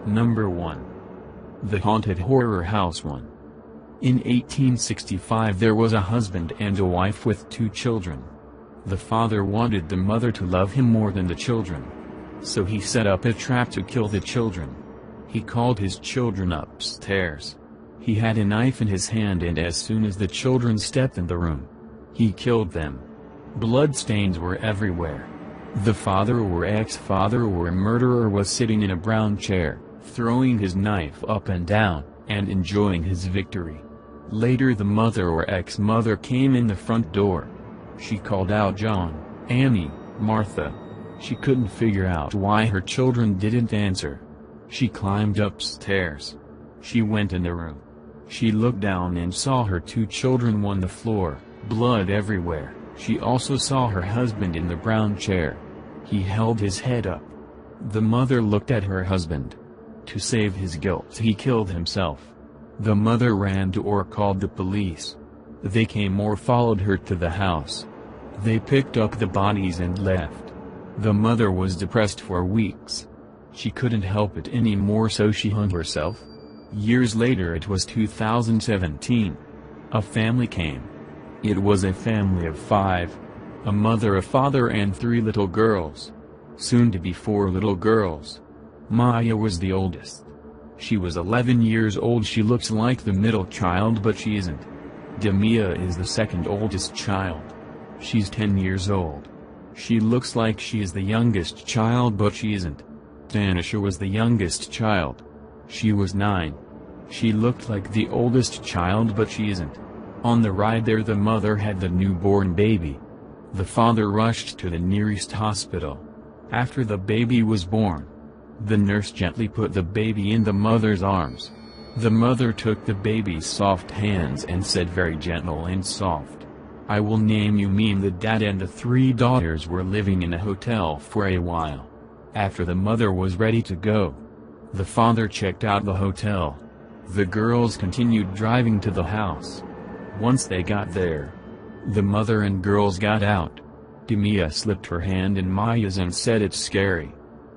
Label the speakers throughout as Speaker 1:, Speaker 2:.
Speaker 1: Number 1. The Haunted Horror House 1. In 1865 there was a husband and a wife with 2 children. The father wanted the mother to love him more than the children. So he set up a trap to kill the children. He called his children upstairs. He had a knife in his hand, and as soon as the children stepped in the room, he killed them. Bloodstains were everywhere. The father or ex-father or murderer was sitting in a brown chair, throwing his knife up and down, and enjoying his victory. Later the mother or ex-mother came in the front door. She called out John, Annie, Martha. She couldn't figure out why her children didn't answer. She climbed upstairs. She went in the room. She looked down and saw her 2 children on the floor, blood everywhere. She also saw her husband in the brown chair. He held his head up. The mother looked at her husband. To save his guilt he killed himself. The mother ran to or called the police. They came or followed her to the house. They picked up the bodies and left. The mother was depressed for weeks. She couldn't help it anymore, so she hung herself. Years later, it was 2017. A family came. It was a family of 5. A mother, a father and 3 little girls. Soon to be 4 little girls. Maya was the oldest. She was 11 years old. She looks like the middle child, but she isn't. Demia is the second oldest child. She's 10 years old. She looks like she is the youngest child, but she isn't. Tanisha was the youngest child. She was 9. She looked like the oldest child, but she isn't. On the right there, the mother had the newborn baby. The father rushed to the nearest hospital. After the baby was born, the nurse gently put the baby in the mother's arms. The mother took the baby's soft hands and said very gentle and soft, "I will name you Meme." The dad and the 3 daughters were living in a hotel for a while. After the mother was ready to go, the father checked out the hotel. The girls continued driving to the house. Once they got there, the mother and girls got out. Demia slipped her hand in Maya's and said, "It's scary."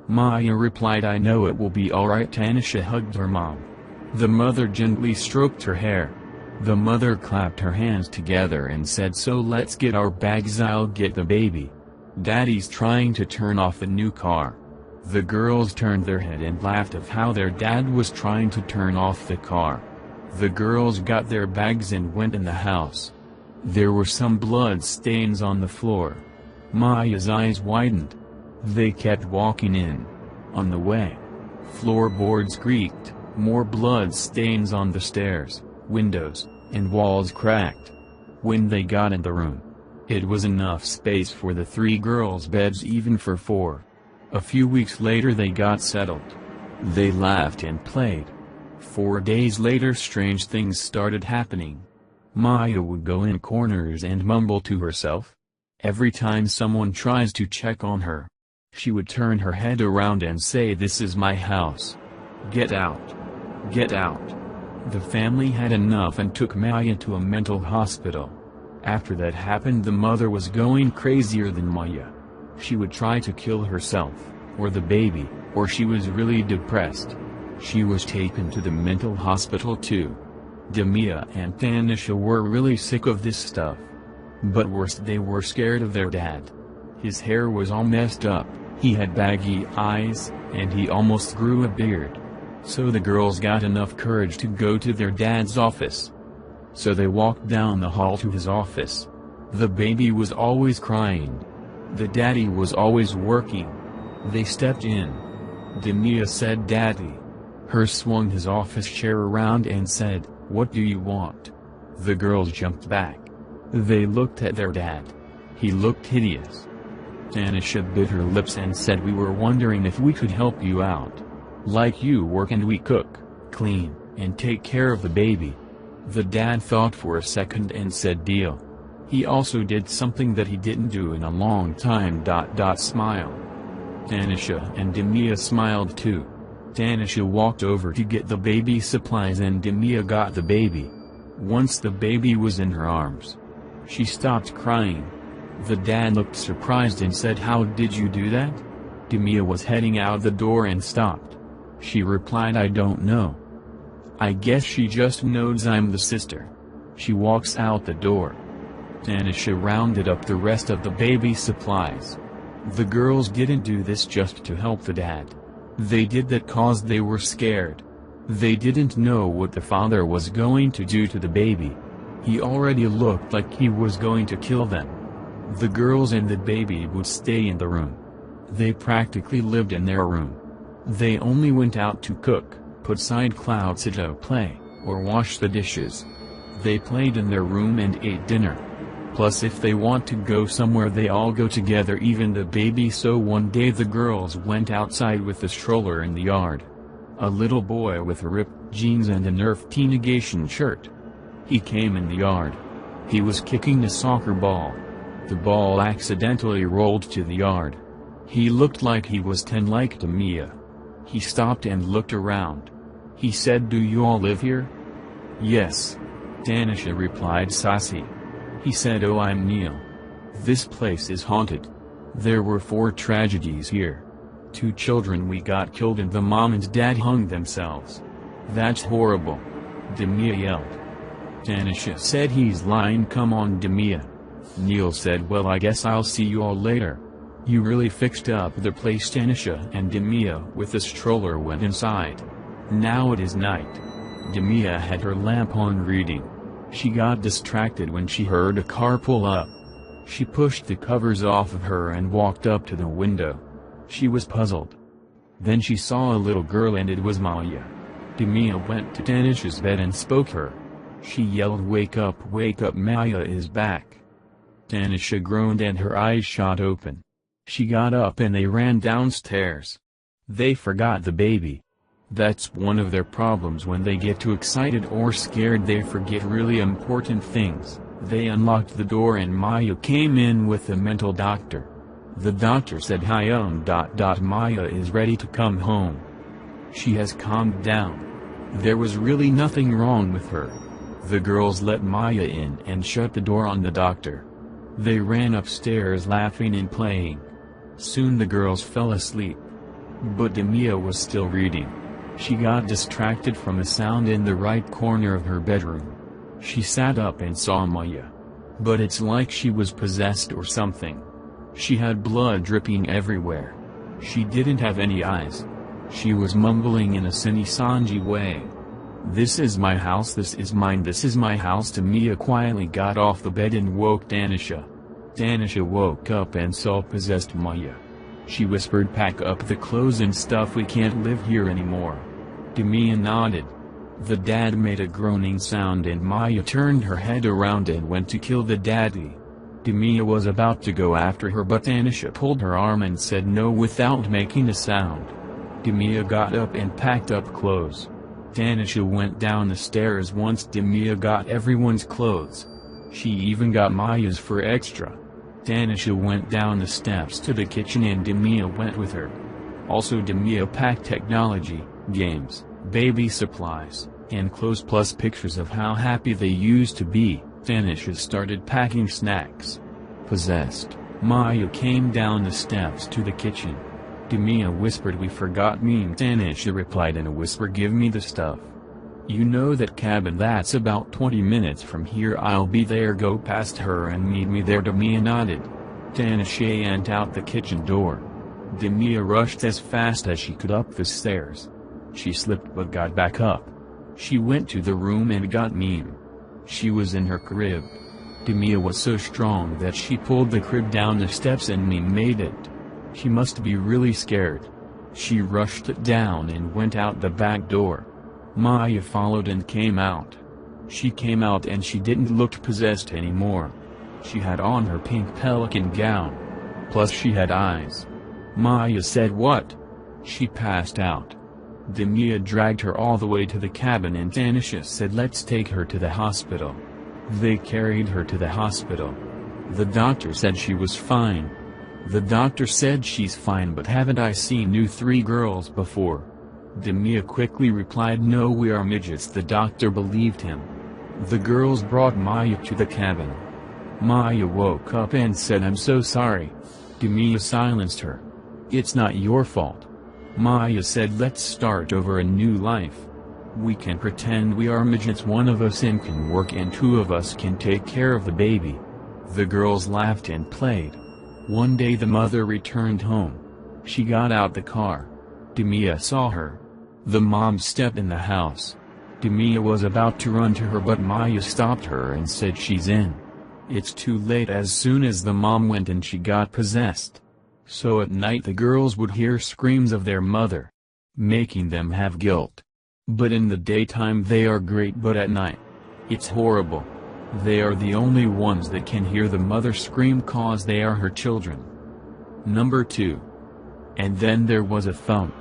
Speaker 1: Maya replied, "I know, it will be alright." Tanisha hugged her mom. The mother gently stroked her hair. The mother clapped her hands together and said, "So let's get our bags, I'll get the baby." Daddy's trying to turn off the new car. The girls turned their head and laughed of how their dad was trying to turn off the car. The girls got their bags and went in the house. There were some blood stains on the floor. Maya's eyes widened. They kept walking in. On the way, floorboards creaked, more blood stains on the stairs, windows, and walls cracked. When they got in the room, it was enough space for the 3 girls' beds, even for 4. A few weeks later they got settled. They laughed and played. 4 days later strange things started happening. Maya would go in corners and mumble to herself. Every time someone tries to check on her, she would turn her head around and say, "This is my house. Get out. Get out." The family had enough and took Maya to a mental hospital. After that happened, the mother was going crazier than Maya. She would try to kill herself, or the baby, or she was really depressed. She was taken to the mental hospital too. Demia and Tanisha were really sick of this stuff. But worse, they were scared of their dad. His hair was all messed up, he had baggy eyes, and he almost grew a beard. So the girls got enough courage to go to their dad's office. So they walked down the hall to his office. The baby was always crying. The daddy was always working. They stepped in. Demia said, "Daddy." Her swung his office chair around and said, "What do you want?" The girls jumped back. They looked at their dad. He looked hideous. Tanisha bit her lips and said, "We were wondering if we could help you out. Like you work and we cook, clean, and take care of the baby." The dad thought for a second and said, "Deal." He also did something that he didn't do in a long time. Smile. Tanisha and Demia smiled too. Tanisha walked over to get the baby supplies and Demia got the baby. Once the baby was in her arms, she stopped crying. The dad looked surprised and said, "How did you do that?" Demia was heading out the door and stopped. She replied, I don't know. I guess she just knows I'm the sister. She walks out the door. Tanisha rounded up the rest of the baby supplies. The girls didn't do this just to help the dad. They did that cause they were scared. They didn't know what the father was going to do to the baby. He already looked like he was going to kill them. The girls and the baby would stay in the room. They practically lived in their room. They only went out to cook, put side clouds to play, or wash the dishes. They played in their room and ate dinner. Plus if they want to go somewhere they all go together, even the baby. So one day the girls went outside with the stroller in the yard. A little boy with ripped jeans and a Nerf tea negation shirt. He came in the yard. He was kicking a soccer ball. The ball accidentally rolled to the yard. He looked like he was 10, like Demia. He stopped and looked around. He said, "Do you all live here?" "Yes," Tanisha replied saucy. He said, "Oh, I'm Neil. This place is haunted. There were 4 tragedies here. 2 children we got killed and the mom and dad hung themselves. That's horrible," Demia yelled. Tanisha said, "He's lying, come on Demia." Neil said, "Well, I guess I'll see you all later. You really fixed up the place." Tanisha and Demia with the stroller went inside. Now it is night. Demia had her lamp on reading. She got distracted when she heard a car pull up. She pushed the covers off of her and walked up to the window. She was puzzled. Then she saw a little girl and it was Maya. Demia went to Tanisha's bed and spoke her. She yelled, wake up, Maya is back." Tanisha groaned and her eyes shot open. She got up and they ran downstairs. They forgot the baby. That's one of their problems. When they get too excited or scared they forget really important things. They unlocked the door and Maya came in with the mental doctor. The doctor said, "Hi, Maya is ready to come home. She has calmed down. There was really nothing wrong with her." The girls let Maya in and shut the door on the doctor. They ran upstairs laughing and playing. Soon the girls fell asleep. But Demia was still reading. She got distracted from a sound in the right corner of her bedroom. She sat up and saw Maya. But it's like she was possessed or something. She had blood dripping everywhere. She didn't have any eyes. She was mumbling in a sing-songy way. "This is my house, this is mine, this is my house." Demia quietly got off the bed and woke Tanisha. Tanisha woke up and saw possessed Maya. She whispered, "Pack up the clothes and stuff, we can't live here anymore." Demia nodded. The dad made a groaning sound and Maya turned her head around and went to kill the daddy. Demia was about to go after her but Tanisha pulled her arm and said no without making a sound. Demia got up and packed up clothes. Tanisha went down the stairs once Demia got everyone's clothes. She even got Maya's for extra. Tanisha went down the steps to the kitchen and Demia went with her. Also Demia packed technology, games, baby supplies, and clothes plus pictures of how happy they used to be. Tanisha started packing snacks. Possessed, Maya came down the steps to the kitchen. Demia whispered, "We forgot meme." Tanisha replied in a whisper, "Give me the stuff. You know that cabin that's about 20 minutes from here, I'll be there. Go past her and meet me there." Demia nodded. Tanisha went out the kitchen door. Demia rushed as fast as she could up the stairs. She slipped but got back up. She went to the room and got Meme. She was in her crib. Demia was so strong that she pulled the crib down the steps and Meme made it. She must be really scared. She rushed it down and went out the back door. Maya followed and came out. She came out and she didn't look possessed anymore. She had on her pink pelican gown. Plus she had eyes. Maya said, "What?" She passed out. Demia dragged her all the way to the cabin and Tanisha said, "Let's take her to the hospital." They carried her to the hospital. The doctor said she was fine. The doctor said, "She's fine, but haven't I seen you 3 girls before?" Demia quickly replied, "No, we are midgets." The doctor believed him. The girls brought Maya to the cabin. Maya woke up and said, "I'm so sorry." Demia silenced her. "It's not your fault. Maya said, "Let's start over a new life. We can pretend we are midgets, one of us in can work and two of us can take care of the baby." The girls laughed and played. One day the mother returned home. She got out the car. Demia saw her. The mom stepped in the house. Demia was about to run to her, but Maya stopped her and said she's in. It's too late. As soon as the mom went in, she got possessed. So at night the girls would hear screams of their mother, making them have guilt. But in the daytime they are great, but at night, it's horrible. They are the only ones that can hear the mother scream cause they are her children. Number 2. And then there was a thump.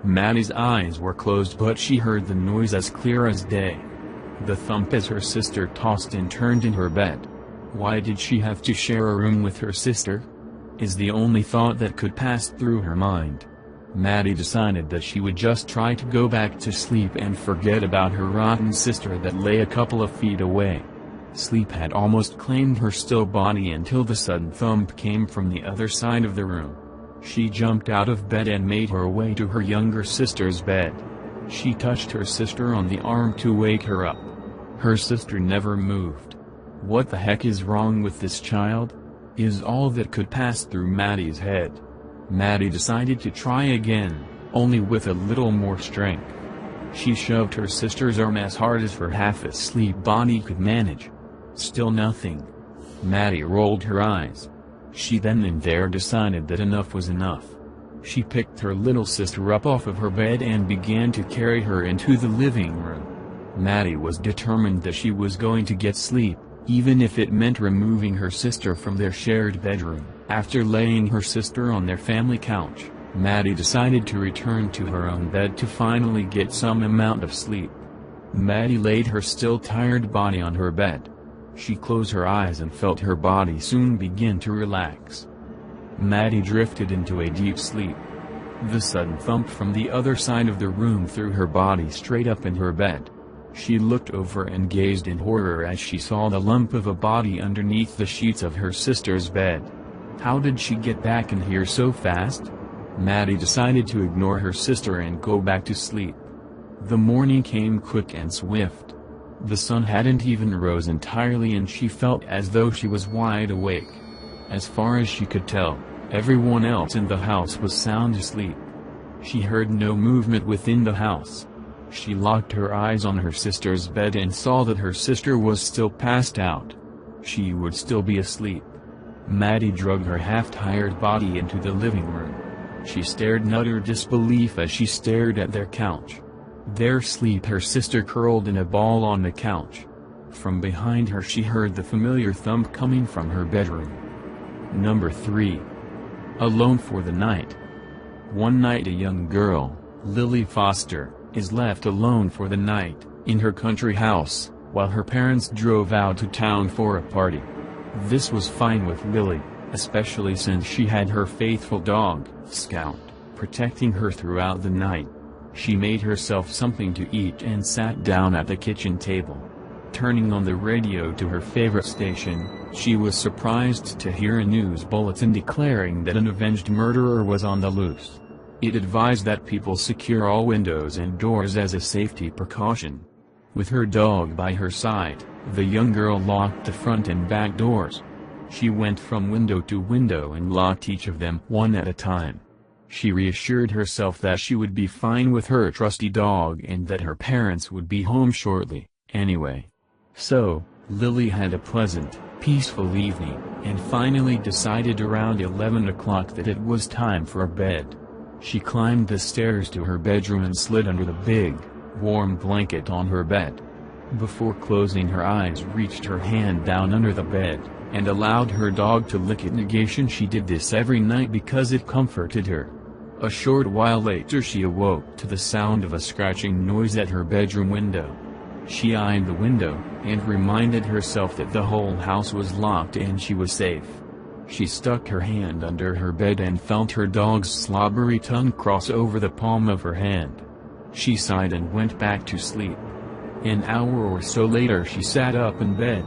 Speaker 1: Maddie's eyes were closed, but she heard the noise as clear as day. The thump as her sister tossed and turned in her bed. Why did she have to share a room with her sister? Is the only thought that could pass through her mind. Maddie decided that she would just try to go back to sleep and forget about her rotten sister that lay a couple of feet away. Sleep had almost claimed her still body until the sudden thump came from the other side of the room. She jumped out of bed and made her way to her younger sister's bed. She touched her sister on the arm to wake her up. Her sister never moved. What the heck is wrong with this child? Is all that could pass through Maddie's head. Maddie decided to try again, only with a little more strength. She shoved her sister's arm as hard as her half-asleep body could manage. Still nothing. Maddie rolled her eyes. She then and there decided that enough was enough. She picked her little sister up off of her bed and began to carry her into the living room. Maddie was determined that she was going to get sleep, even if it meant removing her sister from their shared bedroom. After laying her sister on their family couch, Maddie decided to return to her own bed to finally get some amount of sleep. Maddie laid her still tired body on her bed. She closed her eyes and felt her body soon begin to relax. Maddie drifted into a deep sleep. The sudden thump from the other side of the room threw her body straight up in her bed. She looked over and gazed in horror as she saw the lump of a body underneath the sheets of her sister's bed. How did she get back in here so fast? Maddie decided to ignore her sister and go back to sleep. The morning came quick and swift. The sun hadn't even rose entirely and she felt as though she was wide awake. As far as she could tell, everyone else in the house was sound asleep. She heard no movement within the house. She locked her eyes on her sister's bed and saw that her sister was still passed out. She would still be asleep. Maddie dragged her half-tired body into the living room. She stared in utter disbelief as she stared at their couch. There asleep, her sister curled in a ball on the couch. From behind her she heard the familiar thump coming from her bedroom. Number 3. Alone for the night. One night a young girl, Lily Foster, is left alone for the night, in her country house, while her parents drove out to town for a party. This was fine with Lily, especially since she had her faithful dog, Scout, protecting her throughout the night. She made herself something to eat and sat down at the kitchen table. Turning on the radio to her favorite station, she was surprised to hear a news bulletin declaring that an avenged murderer was on the loose. It advised that people secure all windows and doors as a safety precaution. With her dog by her side, the young girl locked the front and back doors. She went from window to window and locked each of them one at a time. She reassured herself that she would be fine with her trusty dog and that her parents would be home shortly, anyway. So, Lily had a pleasant, peaceful evening, and finally decided around 11 o'clock that it was time for bed. She climbed the stairs to her bedroom and slid under the big, warm blanket on her bed. Before closing her eyes, reached her hand down under the bed, and allowed her dog to lick it. Negation: she did this every night because it comforted her. A short while later she awoke to the sound of a scratching noise at her bedroom window. She eyed the window, and reminded herself that the whole house was locked and she was safe. She stuck her hand under her bed and felt her dog's slobbery tongue cross over the palm of her hand. She sighed and went back to sleep. An hour or so later she sat up in bed.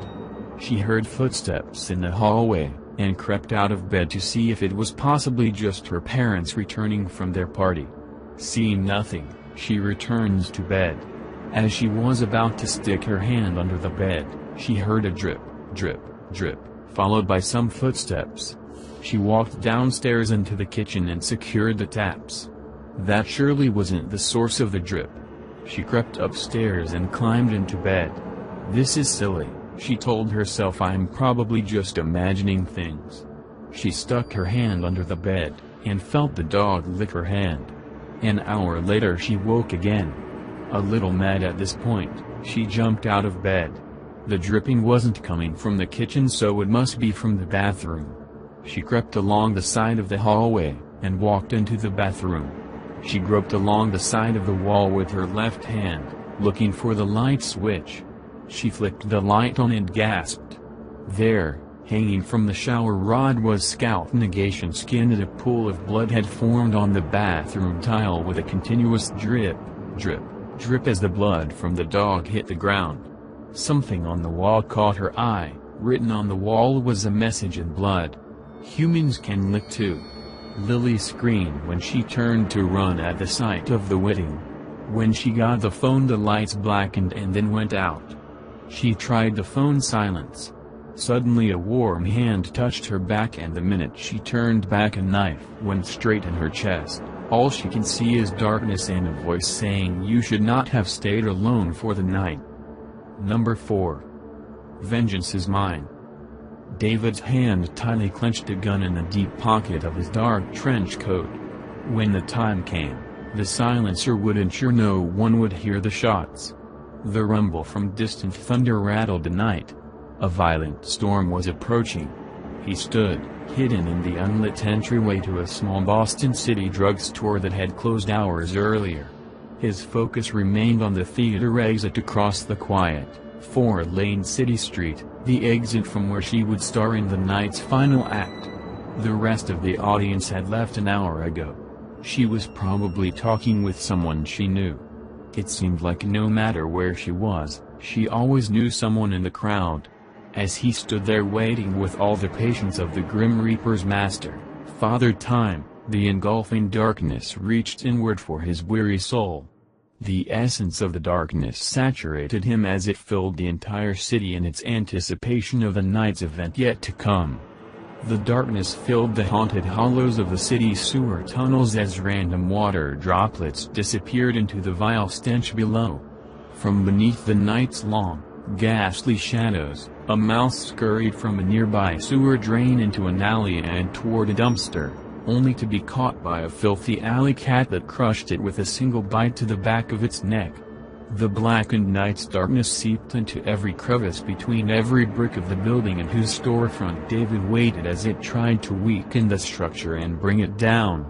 Speaker 1: She heard footsteps in the hallway, and crept out of bed to see if it was possibly just her parents returning from their party. Seeing nothing, she returns to bed. As she was about to stick her hand under the bed, she heard a drip, drip, drip, followed by some footsteps. She walked downstairs into the kitchen and secured the taps. That surely wasn't the source of the drip. She crept upstairs and climbed into bed. This is silly, she told herself. I'm probably just imagining things. She stuck her hand under the bed, and felt the dog lick her hand. An hour later she woke again. A little mad at this point, she jumped out of bed. The dripping wasn't coming from the kitchen, so it must be from the bathroom. She crept along the side of the hallway, and walked into the bathroom. She groped along the side of the wall with her left hand, looking for the light switch. She flicked the light on and gasped. There, hanging from the shower rod, was scalp negation skin, and a pool of blood had formed on the bathroom tile with a continuous drip, drip, drip as the blood from the dog hit the ground. Something on the wall caught her eye. Written on the wall was a message in blood. "Humans can lick too." Lily screamed when she turned to run at the sight of the whipping. When she got the phone, the lights blackened and then went out. She tried the phone silence. Suddenly a warm hand touched her back, and the minute she turned back, a knife went straight in her chest. All she can see is darkness and a voice saying, "You should not have stayed alone for the night." Number 4. Vengeance is mine. David's hand tightly clenched a gun in the deep pocket of his dark trench coat. When the time came, the silencer would ensure no one would hear the shots. The rumble from distant thunder rattled the night. A violent storm was approaching. He stood, hidden in the unlit entryway to a small Boston City drugstore that had closed hours earlier. His focus remained on the theater exit across the quiet, 4-lane city street, the exit from where she would star in the night's final act. The rest of the audience had left an hour ago. She was probably talking with someone she knew. It seemed like no matter where she was, she always knew someone in the crowd. As he stood there waiting with all the patience of the Grim Reaper's master, Father Time, the engulfing darkness reached inward for his weary soul. The essence of the darkness saturated him as it filled the entire city in its anticipation of the night's event yet to come. The darkness filled the haunted hollows of the city's sewer tunnels as random water droplets disappeared into the vile stench below. From beneath the night's long, ghastly shadows, a mouse scurried from a nearby sewer drain into an alley and toward a dumpster, only to be caught by a filthy alley cat that crushed it with a single bite to the back of its neck. The blackened night's darkness seeped into every crevice between every brick of the building in whose storefront David waited as it tried to weaken the structure and bring it down.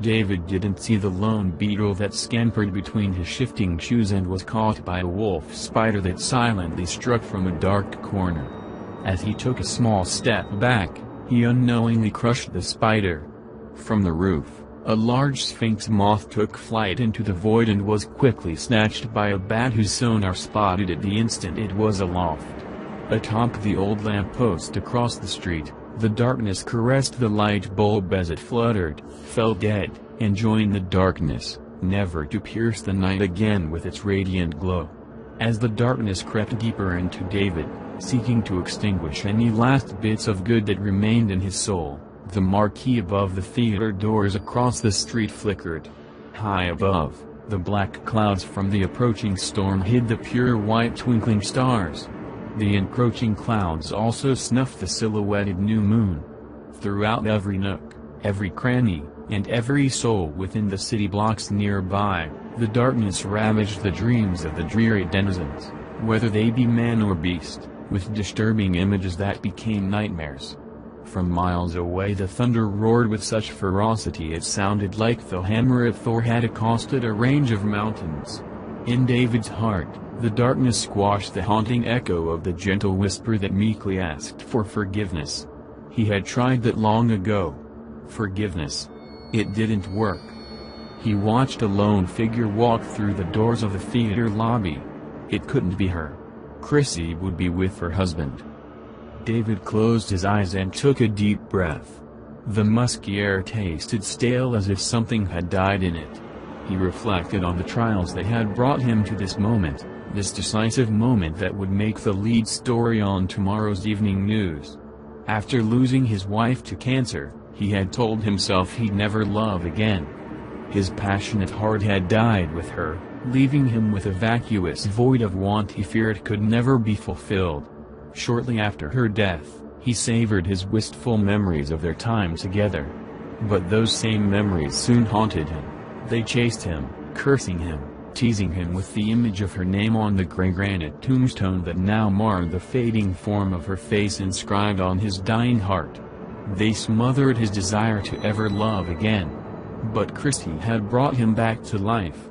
Speaker 1: David didn't see the lone beetle that scampered between his shifting shoes and was caught by a wolf spider that silently struck from a dark corner. As he took a small step back, he unknowingly crushed the spider. From the roof, a large sphinx moth took flight into the void and was quickly snatched by a bat whose sonar spotted it the instant it was aloft. Atop the old lamppost across the street, the darkness caressed the light bulb as it fluttered, fell dead, and joined the darkness, never to pierce the night again with its radiant glow. As the darkness crept deeper into David, seeking to extinguish any last bits of good that remained in his soul, the marquee above the theater doors across the street flickered. High above, the black clouds from the approaching storm hid the pure white twinkling stars. The encroaching clouds also snuffed the silhouetted new moon. Throughout every nook, every cranny, and every soul within the city blocks nearby, the darkness ravaged the dreams of the dreary denizens, whether they be man or beast, with disturbing images that became nightmares. From miles away the thunder roared with such ferocity it sounded like the hammer of Thor had accosted a range of mountains. In David's heart, the darkness squashed the haunting echo of the gentle whisper that meekly asked for forgiveness. He had tried that long ago. Forgiveness. It didn't work. He watched a lone figure walk through the doors of the theater lobby. It couldn't be her. Chrissy would be with her husband. David closed his eyes and took a deep breath. The musky air tasted stale as if something had died in it. He reflected on the trials that had brought him to this moment, this decisive moment that would make the lead story on tomorrow's evening news. After losing his wife to cancer, he had told himself he'd never love again. His passionate heart had died with her, leaving him with a vacuous void of want he feared could never be fulfilled. Shortly after her death, he savored his wistful memories of their time together. But those same memories soon haunted him. They chased him, cursing him, teasing him with the image of her name on the gray granite tombstone that now marred the fading form of her face inscribed on his dying heart. They smothered his desire to ever love again. But Christie had brought him back to life.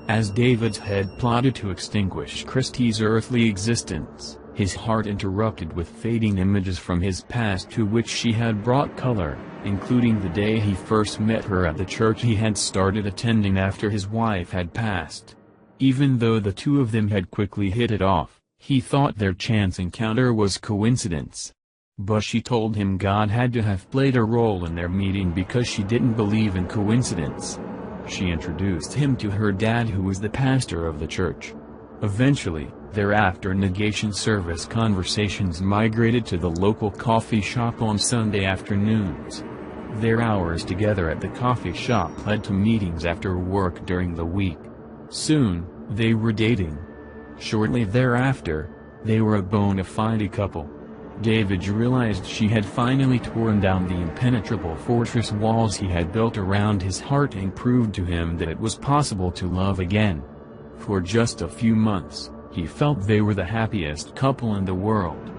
Speaker 1: As David's head plotted to extinguish Christie's earthly existence, his heart interrupted with fading images from his past to which she had brought color, including the day he first met her at the church he had started attending after his wife had passed. Even though the two of them had quickly hit it off, he thought their chance encounter was coincidence. But she told him God had to have played a role in their meeting because she didn't believe in coincidence. She introduced him to her dad, who was the pastor of the church. Eventually, their after-negation service conversations migrated to the local coffee shop on Sunday afternoons. Their hours together at the coffee shop led to meetings after work during the week. Soon, they were dating. Shortly thereafter, they were a bona fide couple. David realized she had finally torn down the impenetrable fortress walls he had built around his heart and proved to him that it was possible to love again. For just a few months, he felt they were the happiest couple in the world.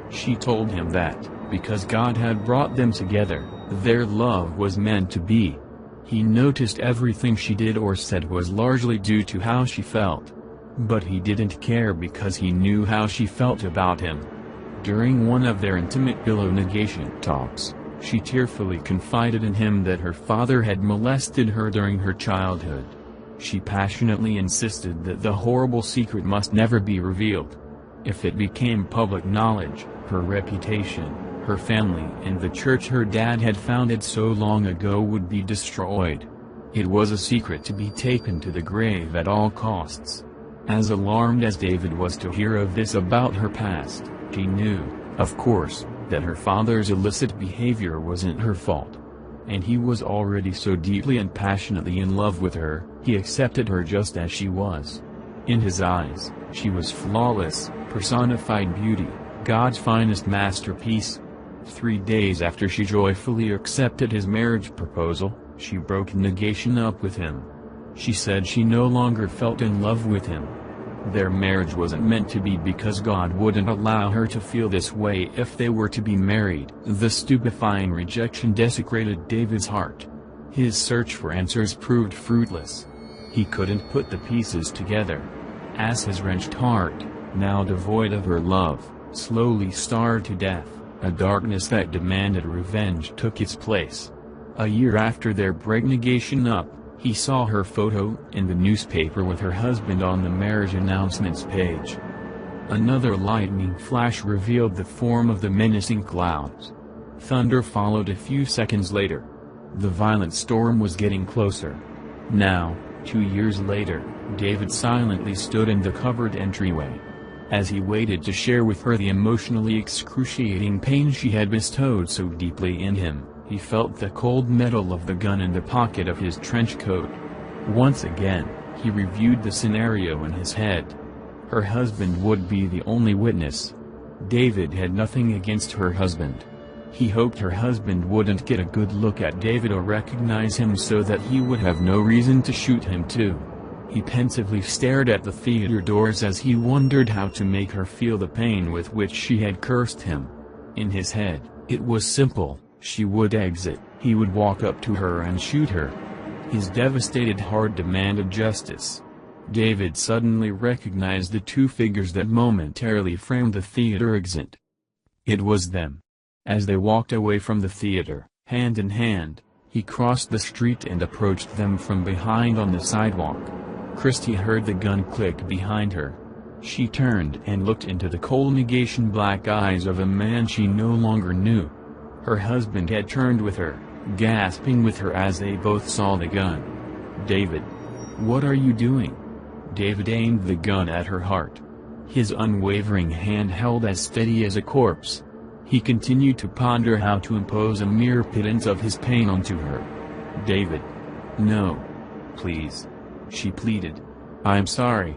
Speaker 1: She told him that, because God had brought them together, their love was meant to be. He noticed everything she did or said was largely due to how she felt. But he didn't care because he knew how she felt about him. During one of their intimate pillow negation talks, she tearfully confided in him that her father had molested her during her childhood. She passionately insisted that the horrible secret must never be revealed. If it became public knowledge, her reputation, her family and the church her dad had founded so long ago would be destroyed. It was a secret to be taken to the grave at all costs. As alarmed as David was to hear of this about her past, she knew, of course, that her father's illicit behavior wasn't her fault. And he was already so deeply and passionately in love with her, he accepted her just as she was. In his eyes, she was flawless, personified beauty, God's finest masterpiece. 3 days after she joyfully accepted his marriage proposal, she broke negation up with him. She said she no longer felt in love with him. Their marriage wasn't meant to be because God wouldn't allow her to feel this way if they were to be married. The stupefying rejection desecrated David's heart. His search for answers proved fruitless. He couldn't put the pieces together. As his wrenched heart, now devoid of her love, slowly starved to death, a darkness that demanded revenge took its place. A year after their break negation up, he saw her photo in the newspaper with her husband on the marriage announcements page. Another lightning flash revealed the form of the menacing clouds. Thunder followed a few seconds later. The violent storm was getting closer. Now, 2 years later, David silently stood in the covered entryway. As he waited to share with her the emotionally excruciating pain she had bestowed so deeply in him, he felt the cold metal of the gun in the pocket of his trench coat. Once again, he reviewed the scenario in his head. Her husband would be the only witness. David had nothing against her husband. He hoped her husband wouldn't get a good look at David or recognize him so that he would have no reason to shoot him too. He pensively stared at the theater doors as he wondered how to make her feel the pain with which she had cursed him. In his head, it was simple. She would exit, he would walk up to her and shoot her. His devastated heart demanded justice. David suddenly recognized the two figures that momentarily framed the theater exit. It was them. As they walked away from the theater, hand in hand, he crossed the street and approached them from behind on the sidewalk. Christie heard the gun click behind her. She turned and looked into the cold negation black eyes of a man she no longer knew. Her husband had turned with her, gasping with her as they both saw the gun. David. What are you doing? David aimed the gun at her heart. His unwavering hand held as steady as a corpse. He continued to ponder how to impose a mere pittance of his pain onto her. David. No. Please. She pleaded. I'm sorry.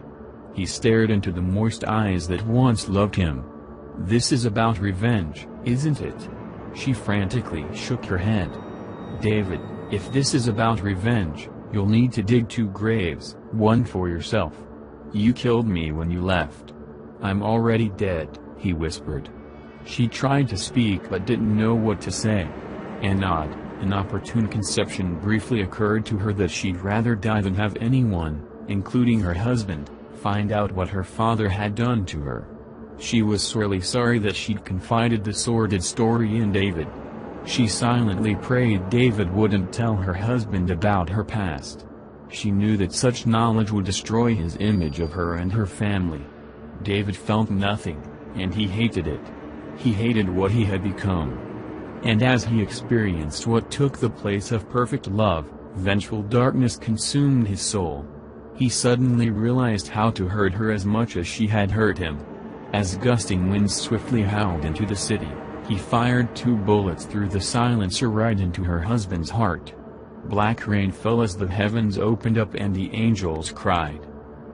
Speaker 1: He stared into the moist eyes that once loved him. This is about revenge, isn't it? She frantically shook her head. David, if this is about revenge, you'll need to dig 2 graves, one for yourself. You killed me when you left. I'm already dead, he whispered. She tried to speak but didn't know what to say. An opportune conception briefly occurred to her that she'd rather die than have anyone, including her husband, find out what her father had done to her. She was sorely sorry that she'd confided the sordid story in David. She silently prayed David wouldn't tell her husband about her past. She knew that such knowledge would destroy his image of her and her family. David felt nothing, and he hated it. He hated what he had become. And as he experienced what took the place of perfect love, vengeful darkness consumed his soul. He suddenly realized how to hurt her as much as she had hurt him. As gusting winds swiftly howled into the city, he fired 2 bullets through the silencer right into her husband's heart. Black rain fell as the heavens opened up and the angels cried.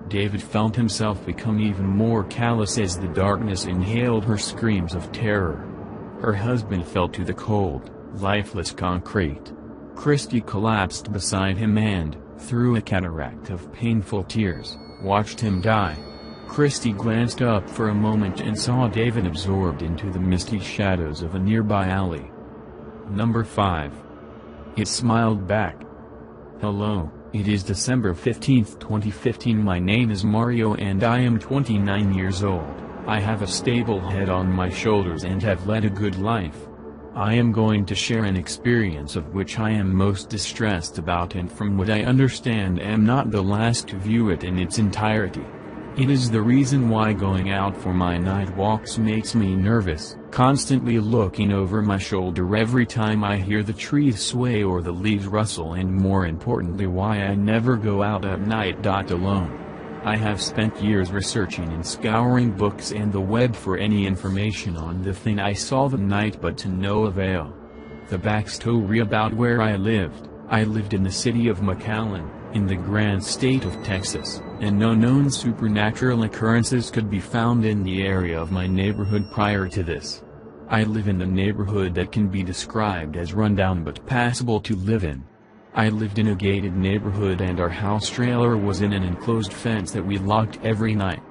Speaker 1: David felt himself become even more callous as the darkness inhaled her screams of terror. Her husband fell to the cold, lifeless concrete. Christy collapsed beside him and, through a cataract of painful tears, watched him die. Christy glanced up for a moment and saw David absorbed into the misty shadows of a nearby alley. Number 5. It smiled back. Hello, it is December 15, 2015. My name is Mario and I am 29 years old. I have a stable head on my shoulders and have led a good life. I am going to share an experience of which I am most distressed about, and from what I understand am not the last to view it in its entirety. It is the reason why going out for my night walks makes me nervous, constantly looking over my shoulder every time I hear the trees sway or the leaves rustle, and more importantly why I never go out at night alone. I have spent years researching and scouring books and the web for any information on the thing I saw that night, but to no avail. The backstory about where I lived in the city of McAllen, in the grand state of Texas, and no known supernatural occurrences could be found in the area of my neighborhood prior to this. I live in a neighborhood that can be described as rundown but passable to live in. I lived in a gated neighborhood and our house trailer was in an enclosed fence that we locked every night.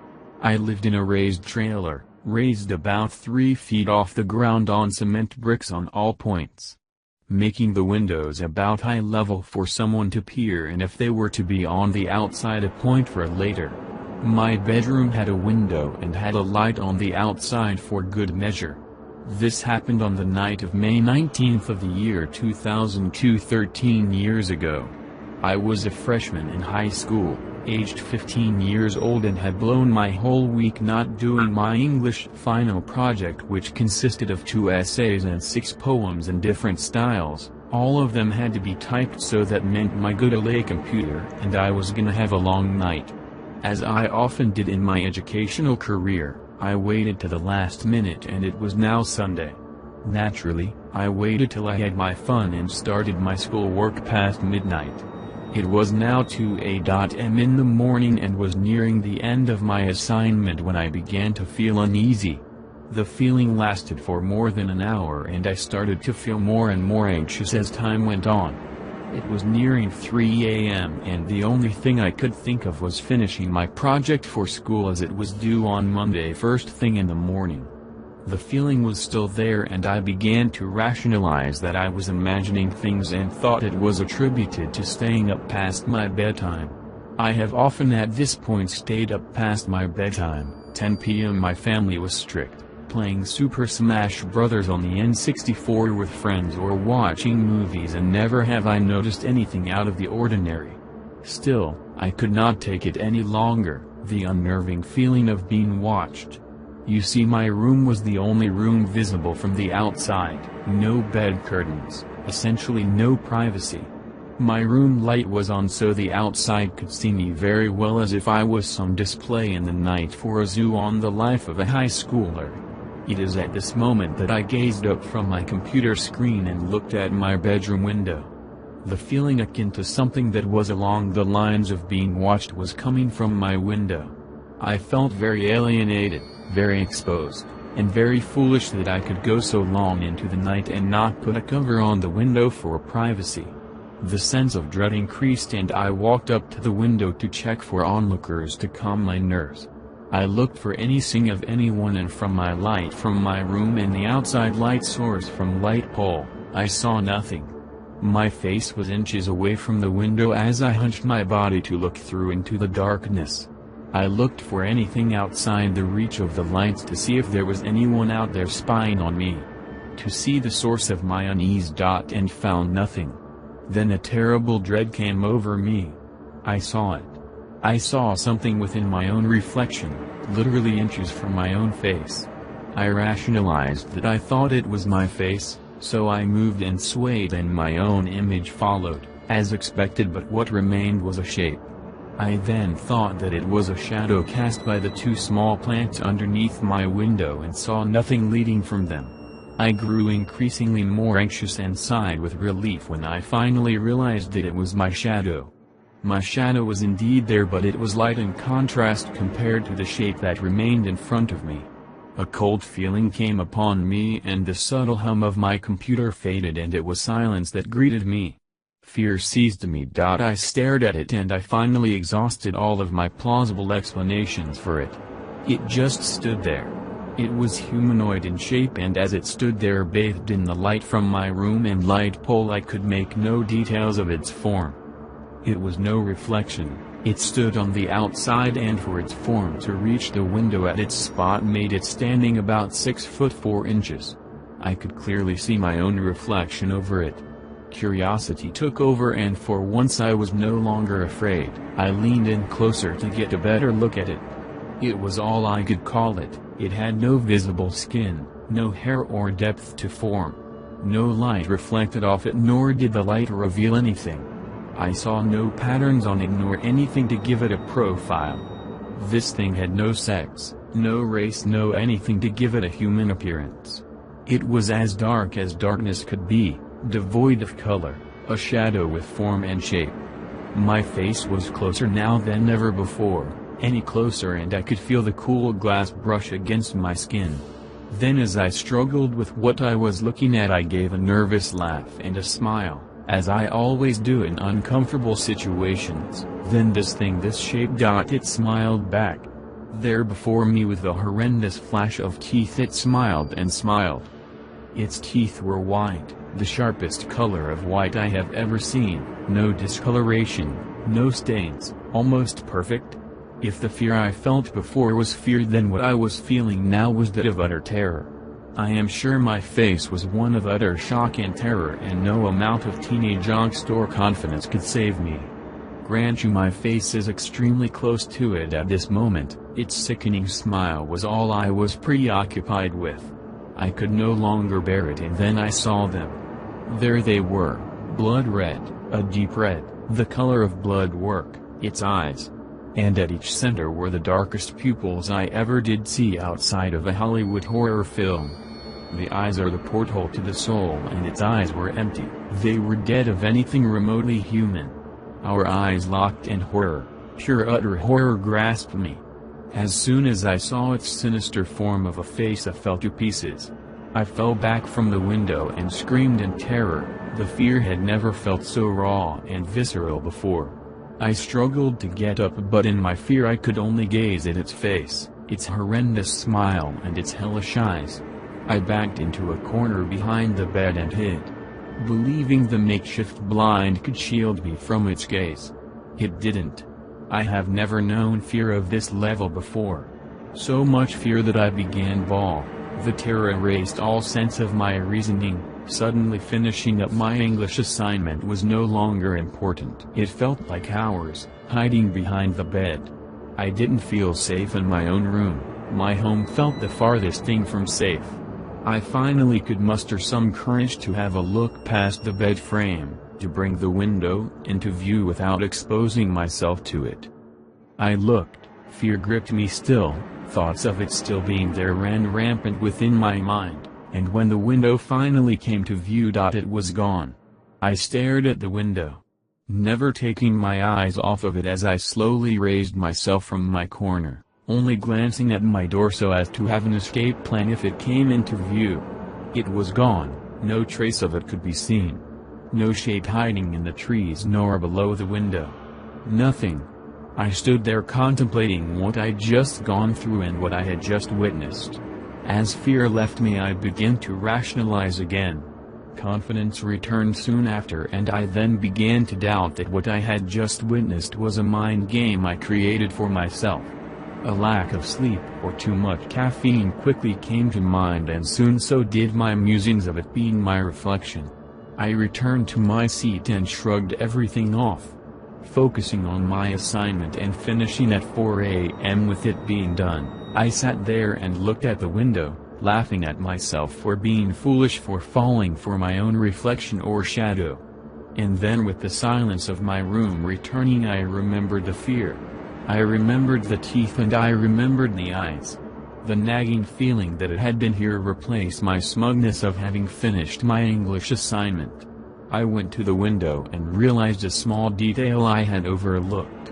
Speaker 1: I lived in a raised trailer, raised about 3 feet off the ground on cement bricks on all points, making the windows about eye level for someone to peer in if they were to be on the outside, a point for later. My bedroom had a window and had a light on the outside for good measure. This happened on the night of May 19th of the year 2002, 13 years ago. I was a freshman in high school, aged 15 years old, and had blown my whole week not doing my English final project, which consisted of 2 essays and 6 poems in different styles. All of them had to be typed, so that meant my good old computer and I was gonna have a long night. As I often did in my educational career, I waited to the last minute, and it was now Sunday. Naturally, I waited till I had my fun and started my schoolwork past midnight. It was now 2 a.m. in the morning and was nearing the end of my assignment when I began to feel uneasy. The feeling lasted for more than an hour and I started to feel more and more anxious as time went on. It was nearing 3 a.m. and the only thing I could think of was finishing my project for school, as it was due on Monday first thing in the morning. The feeling was still there and I began to rationalize that I was imagining things and thought it was attributed to staying up past my bedtime. I have often at this point stayed up past my bedtime. 10 p.m. My family was strict, playing Super Smash Bros. On the N64 with friends or watching movies, and never have I noticed anything out of the ordinary. Still, I could not take it any longer, the unnerving feeling of being watched. You see, my room was the only room visible from the outside, no bed curtains, essentially no privacy. My room light was on so the outside could see me very well, as if I was some display in the night for a zoo on the life of a high schooler. It is at this moment that I gazed up from my computer screen and looked at my bedroom window. The feeling akin to something that was along the lines of being watched was coming from my window. I felt very alienated, very exposed, and very foolish that I could go so long into the night and not put a cover on the window for privacy. The sense of dread increased and I walked up to the window to check for onlookers to calm my nerves. I looked for any sign of anyone, and from my light from my room and the outside light source from light pole, I saw nothing. My face was inches away from the window as I hunched my body to look through into the darkness. I looked for anything outside the reach of the lights to see if there was anyone out there spying on me. To see the source of my unease, and found nothing. Then a terrible dread came over me. I saw it. I saw something within my own reflection, literally inches from my own face. I rationalized that I thought it was my face, so I moved and swayed and my own image followed, as expected, but what remained was a shape. I then thought that it was a shadow cast by the two small plants underneath my window and saw nothing leading from them. I grew increasingly more anxious and sighed with relief when I finally realized that it was my shadow. My shadow was indeed there, but it was light in contrast compared to the shape that remained in front of me. A cold feeling came upon me and the subtle hum of my computer faded and it was silence that greeted me. Fear seized me. I stared at it and I finally exhausted all of my plausible explanations for it. It just stood there. It was humanoid in shape, and as it stood there bathed in the light from my room and light pole, I could make no details of its form. It was no reflection, it stood on the outside, and for its form to reach the window at its spot made it standing about 6 foot 4 inches. I could clearly see my own reflection over it. Curiosity took over, and for once I was no longer afraid. I leaned in closer to get a better look at it. It was all I could call it. It had no visible skin, no hair or depth to form. No light reflected off it, nor did the light reveal anything. I saw no patterns on it nor anything to give it a profile. This thing had no sex, no race, no anything to give it a human appearance. It was as dark as darkness could be, devoid of color, a shadow with form and shape. My face was closer now than ever before. Any closer and I could feel the cool glass brush against my skin. Then as I struggled with what I was looking at, I gave a nervous laugh and a smile, as I always do in uncomfortable situations. Then this shape, it smiled back. There before me with a horrendous flash of teeth it smiled and smiled. Its teeth were white, the sharpest color of white I have ever seen, no discoloration, no stains, almost perfect. If the fear I felt before was fear, then what I was feeling now was that of utter terror. I am sure my face was one of utter shock and terror, and no amount of teenage angst or confidence could save me. Grant you my face is extremely close to it at this moment. Its sickening smile was all I was preoccupied with. I could no longer bear it, and then I saw them. There they were, blood red, a deep red, the color of blood work, its eyes. And at each center were the darkest pupils I ever did see outside of a Hollywood horror film. The eyes are the porthole to the soul, and its eyes were empty. They were dead of anything remotely human. Our eyes locked, and horror, pure utter horror, grasped me. As soon as I saw its sinister form of a face, I fell to pieces. I fell back from the window and screamed in terror. The fear had never felt so raw and visceral before. I struggled to get up, but in my fear I could only gaze at its face, its horrendous smile and its hellish eyes. I backed into a corner behind the bed and hid, believing the makeshift blind could shield me from its gaze. It didn't. I have never known fear of this level before. So much fear that I began bawl. The terror erased all sense of my reasoning. Suddenly finishing up my English assignment was no longer important. It felt like hours, hiding behind the bed. I didn't feel safe in my own room. My home felt the farthest thing from safe. I finally could muster some courage to have a look past the bed frame, to bring the window into view without exposing myself to it. I looked, fear gripped me still, thoughts of it still being there ran rampant within my mind, and when the window finally came to view, it was gone. I stared at the window, never taking my eyes off of it as I slowly raised myself from my corner, only glancing at my door so as to have an escape plan if it came into view. It was gone, no trace of it could be seen. No shape hiding in the trees nor below the window. Nothing. I stood there contemplating what I'd just gone through and what I had just witnessed. As fear left me, I began to rationalize again. Confidence returned soon after, and I then began to doubt that what I had just witnessed was a mind game I created for myself. A lack of sleep or too much caffeine quickly came to mind, and soon so did my musings of it being my reflection. I returned to my seat and shrugged everything off, focusing on my assignment and finishing at 4 a.m. with it being done. I sat there and looked at the window, laughing at myself for being foolish for falling for my own reflection or shadow. And then with the silence of my room returning, I remembered the fear. I remembered the teeth and I remembered the eyes. The nagging feeling that it had been here replaced my smugness of having finished my English assignment. I went to the window and realized a small detail I had overlooked.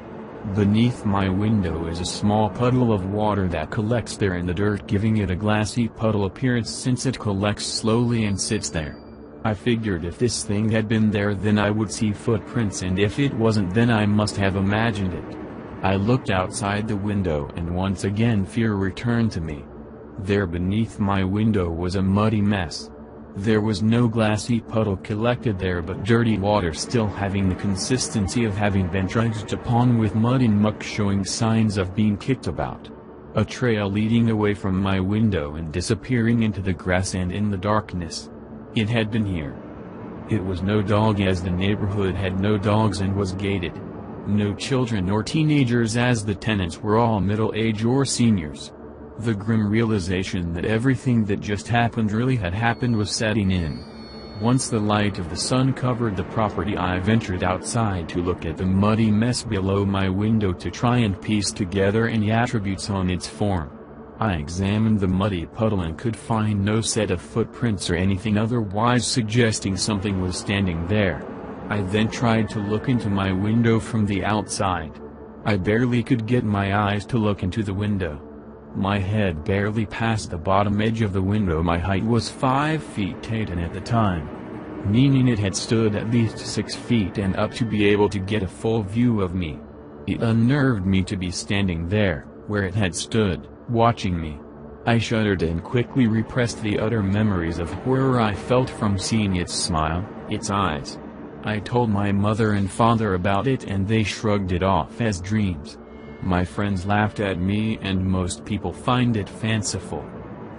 Speaker 1: Beneath my window is a small puddle of water that collects there in the dirt, giving it a glassy puddle appearance since it collects slowly and sits there. I figured if this thing had been there, then I would see footprints, and if it wasn't, then I must have imagined it. I looked outside the window and once again fear returned to me. There beneath my window was a muddy mess. There was no glassy puddle collected there, but dirty water still having the consistency of having been trudged upon with mud and muck showing signs of being kicked about. A trail leading away from my window and disappearing into the grass and in the darkness. It had been here. It was no dog, as the neighborhood had no dogs and was gated. No children or teenagers, as the tenants were all middle-aged or seniors. The grim realization that everything that just happened really had happened was setting in. Once the light of the sun covered the property, I ventured outside to look at the muddy mess below my window to try and piece together any attributes on its form. I examined the muddy puddle and could find no set of footprints or anything otherwise suggesting something was standing there. I then tried to look into my window from the outside. I barely could get my eyes to look into the window. My head barely passed the bottom edge of the window. My height was 5 feet 8 at the time, meaning it had stood at least 6 feet and up to be able to get a full view of me. It unnerved me to be standing there, where it had stood, watching me. I shuddered and quickly repressed the utter memories of horror I felt from seeing its smile, its eyes. I told my mother and father about it and they shrugged it off as dreams. My friends laughed at me and most people find it fanciful.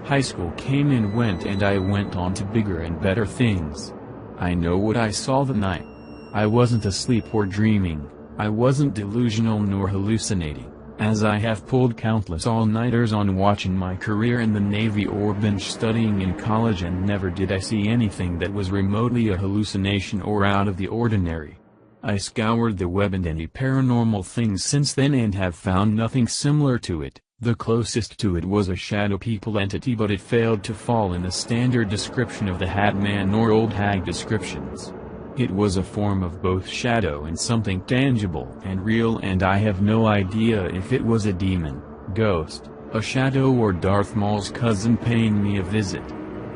Speaker 1: High school came and went and I went on to bigger and better things. I know what I saw that night. I wasn't asleep or dreaming, I wasn't delusional nor hallucinating, as I have pulled countless all-nighters on watching my career in the Navy or binge studying in college, and never did I see anything that was remotely a hallucination or out of the ordinary. I scoured the web and any paranormal things since then and have found nothing similar to it. The closest to it was a shadow people entity, but it failed to fall in the standard description of the Hat Man or old hag descriptions. It was a form of both shadow and something tangible and real, and I have no idea if it was a demon, ghost, a shadow, or Darth Maul's cousin paying me a visit.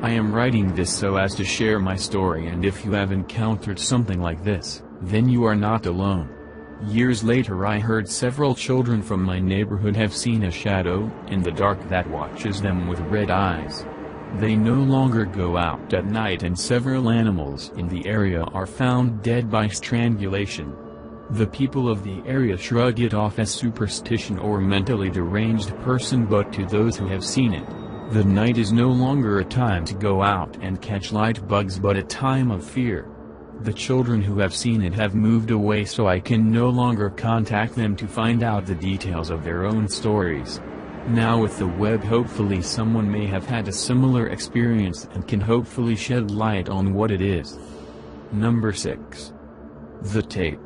Speaker 1: I am writing this so as to share my story, and if you have encountered something like this, then you are not alone. Years later I heard several children from my neighborhood have seen a shadow in the dark that watches them with red eyes. They no longer go out at night, and several animals in the area are found dead by strangulation. The people of the area shrug it off as superstition or mentally deranged person, but to those who have seen it, the night is no longer a time to go out and catch light bugs but a time of fear. The children who have seen it have moved away, so I can no longer contact them to find out the details of their own stories. Now with the web, hopefully someone may have had a similar experience and can hopefully shed light on what it is. Number 6. The tape.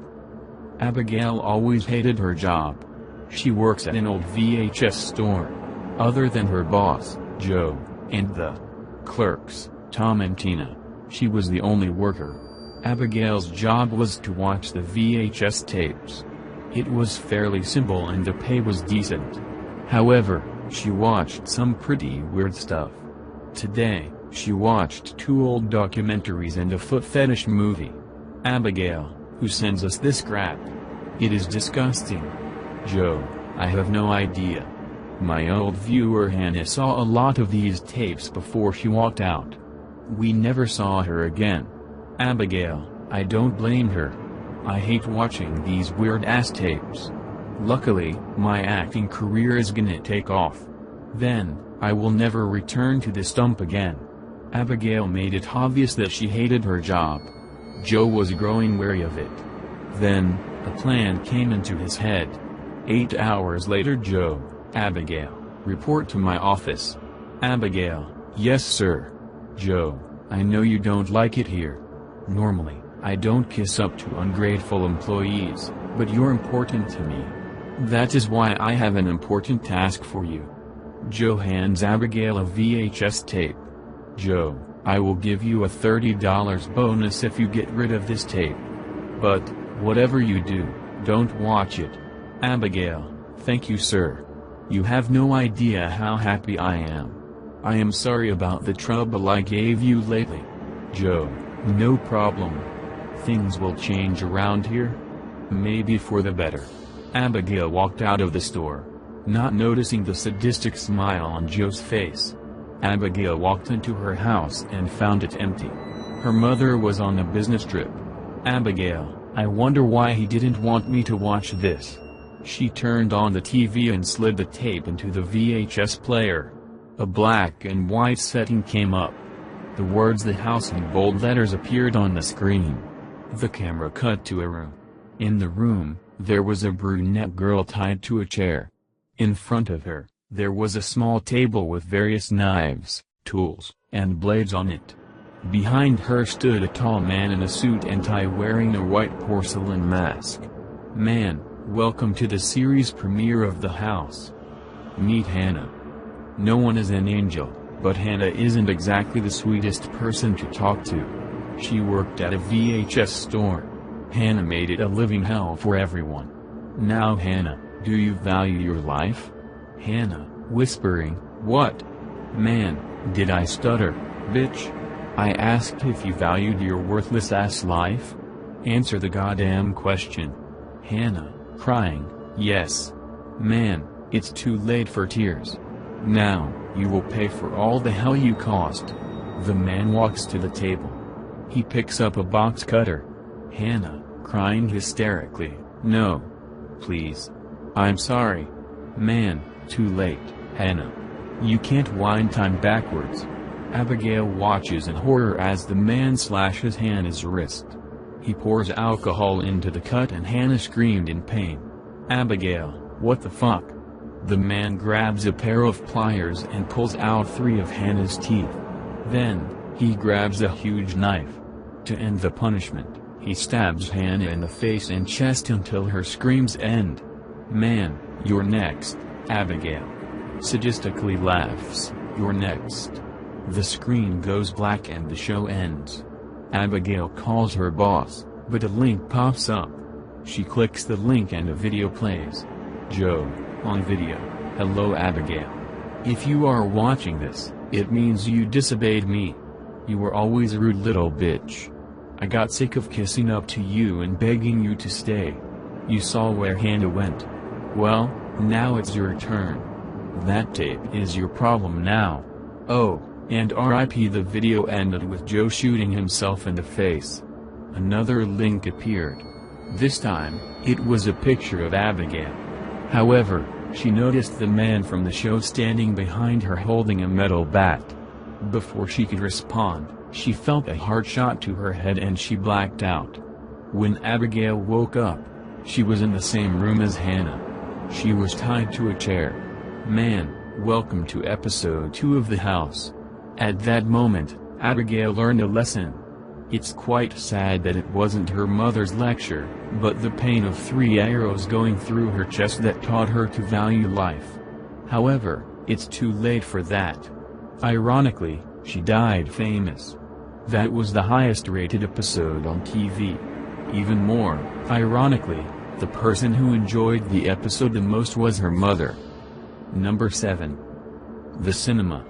Speaker 1: Abigail always hated her job. She works at an old VHS store. Other than her boss, Joe, and the clerks, Tom and Tina, she was the only worker. Abigail's job was to watch the VHS tapes. It was fairly simple and the pay was decent. However, she watched some pretty weird stuff. Today, she watched 2 old documentaries and a foot fetish movie. Abigail, who sends us this crap. It is disgusting. Joe, I have no idea. My old viewer Hannah saw a lot of these tapes before she walked out. We never saw her again. Abigail, I don't blame her. I hate watching these weird-ass tapes. Luckily, my acting career is gonna take off. Then, I will never return to this dump again. Abigail made it obvious that she hated her job. Joe was growing wary of it. Then, a plan came into his head. 8 hours later. Joe, Abigail, report to my office. Abigail, yes sir. Joe, I know you don't like it here. Normally, I don't kiss up to ungrateful employees, but you're important to me. That is why I have an important task for you. Joe hands Abigail a VHS tape. Joe, I will give you a $30 bonus if you get rid of this tape. But, whatever you do, don't watch it. Abigail, thank you sir. You have no idea how happy I am. I am sorry about the trouble I gave you lately. Joe, no problem. Things will change around here. Maybe for the better. Abigail walked out of the store, not noticing the sadistic smile on Joe's face. Abigail walked into her house and found it empty. Her mother was on a business trip. Abigail, I wonder why he didn't want me to watch this. She turned on the TV and slid the tape into the VHS player. A black and white setting came up. The words "The House" in bold letters appeared on the screen. The camera cut to a room. In the room, there was a brunette girl tied to a chair. In front of her, there was a small table with various knives, tools, and blades on it. Behind her stood a tall man in a suit and tie wearing a white porcelain mask. Man, welcome to the series premiere of The House. Meet Hannah. No one is an angel, but Hannah isn't exactly the sweetest person to talk to. She worked at a VHS store. Hannah made it a living hell for everyone. Now Hannah, do you value your life? Hannah, whispering, what? Man, did I stutter, bitch? I asked if you valued your worthless ass life? Answer the goddamn question. Hannah, crying, yes. Man, it's too late for tears. Now, you will pay for all the hell you caused. The man walks to the table. He picks up a box cutter. Hannah, crying hysterically, no. Please. I'm sorry. Man, too late, Hannah. You can't wind time backwards. Abigail watches in horror as the man slashes Hannah's wrist. He pours alcohol into the cut and Hannah screamed in pain. Abigail, what the fuck? The man grabs a pair of pliers and pulls out 3 of Hannah's teeth. Then, he grabs a huge knife. To end the punishment, he stabs Hannah in the face and chest until her screams end. Man, you're next, Abigail. Sadistically laughs, you're next. The screen goes black and the show ends. Abigail calls her boss, but a link pops up. She clicks the link and a video plays. Joe, on video, hello Abigail. If you are watching this, it means you disobeyed me. You were always a rude little bitch. I got sick of kissing up to you and begging you to stay. You saw where Hannah went. Well, now it's your turn. That tape is your problem now. Oh, and RIP. The video ended with Joe shooting himself in the face. Another link appeared. This time, it was a picture of Abigail. However, she noticed the man from the show standing behind her holding a metal bat. Before she could respond, she felt a hard shot to her head and she blacked out. When Abigail woke up, she was in the same room as Hannah. She was tied to a chair. Man, welcome to episode 2 of The House. At that moment, Abigail learned a lesson. It's quite sad that it wasn't her mother's lecture, but the pain of 3 arrows going through her chest that taught her to value life. However, it's too late for that. Ironically, she died famous. That was the highest rated episode on TV. Even more, ironically, the person who enjoyed the episode the most was her mother. Number 7. The cinema.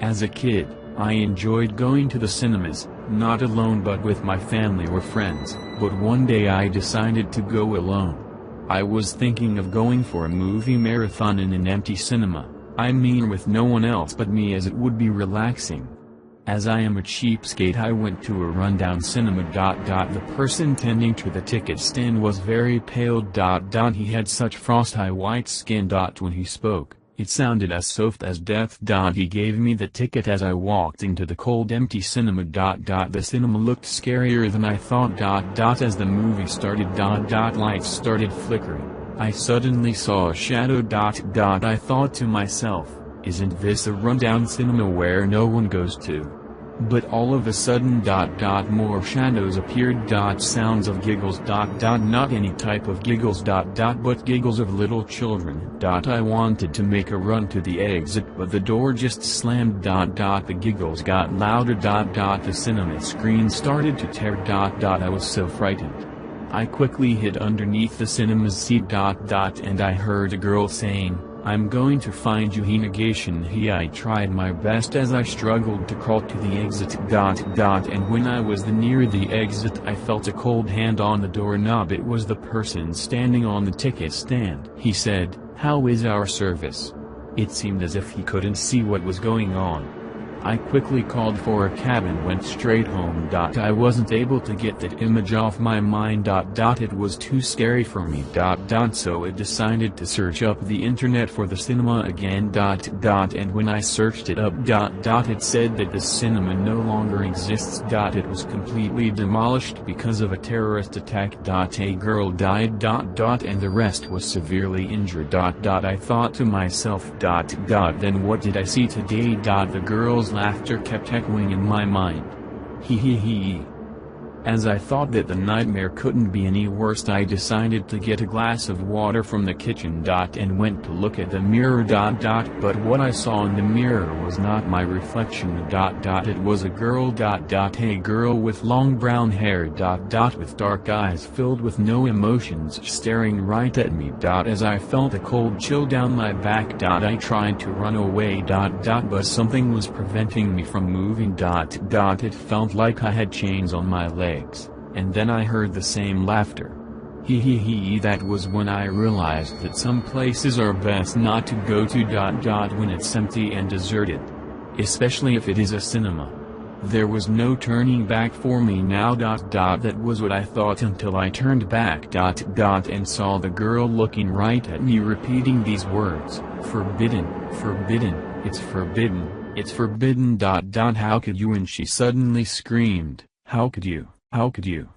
Speaker 1: As a kid, I enjoyed going to the cinemas, not alone but with my family or friends, but one day I decided to go alone. I was thinking of going for a movie marathon in an empty cinema, I mean with no one else but me, as it would be relaxing. As I am a cheapskate, I went to a rundown cinema. The person tending to the ticket stand was very pale. He had such frosty white skin. When he spoke, it sounded as soft as death. He gave me the ticket as I walked into the cold empty cinema. The cinema looked scarier than I thought. As the movie started. Lights started flickering. I suddenly saw a shadow. I thought to myself, isn't this a rundown cinema where no one goes to? But all of a sudden. More shadows appeared. Sounds of giggles. Not any type of giggles. But giggles of little children. I wanted to make a run to the exit, but the door just slammed. The giggles got louder. The cinema screen started to tear. I was so frightened. I quickly hid underneath the cinema's seat. And I heard a girl saying, "I'm going to find you." Negation. I tried my best as I struggled to crawl to the exit. And when I was near the exit, I felt a cold hand on the doorknob. It was the person standing on the ticket stand. He said, "How is our service?" It seemed as if he couldn't see what was going on. I quickly called for a cab and went straight home. I wasn't able to get that image off my mind. It was too scary for me. So I decided to search up the internet for the cinema again. And when I searched it up. It said that the cinema no longer exists. It was completely demolished because of a terrorist attack. A girl died. And the rest was severely injured. I thought to myself. Then what did I see today? The girl's laughter kept echoing in my mind. Hee. As I thought that the nightmare couldn't be any worse, I decided to get a glass of water from the kitchen. And went to look at the mirror. But what I saw in the mirror was not my reflection. It was a girl. A girl with long brown hair. With dark eyes filled with no emotions, staring right at me. As I felt a cold chill down my back. I tried to run away. But something was preventing me from moving. It felt like I had chains on my legs. And then I heard the same laughter. Hee. That was when I realized that some places are best not to go to. When it's empty and deserted. Especially if it is a cinema. There was no turning back for me now. That was what I thought until I turned back. And saw the girl looking right at me, repeating these words, "Forbidden, forbidden, it's forbidden, it's forbidden." How could you? And she suddenly screamed, "How could you? How could you?"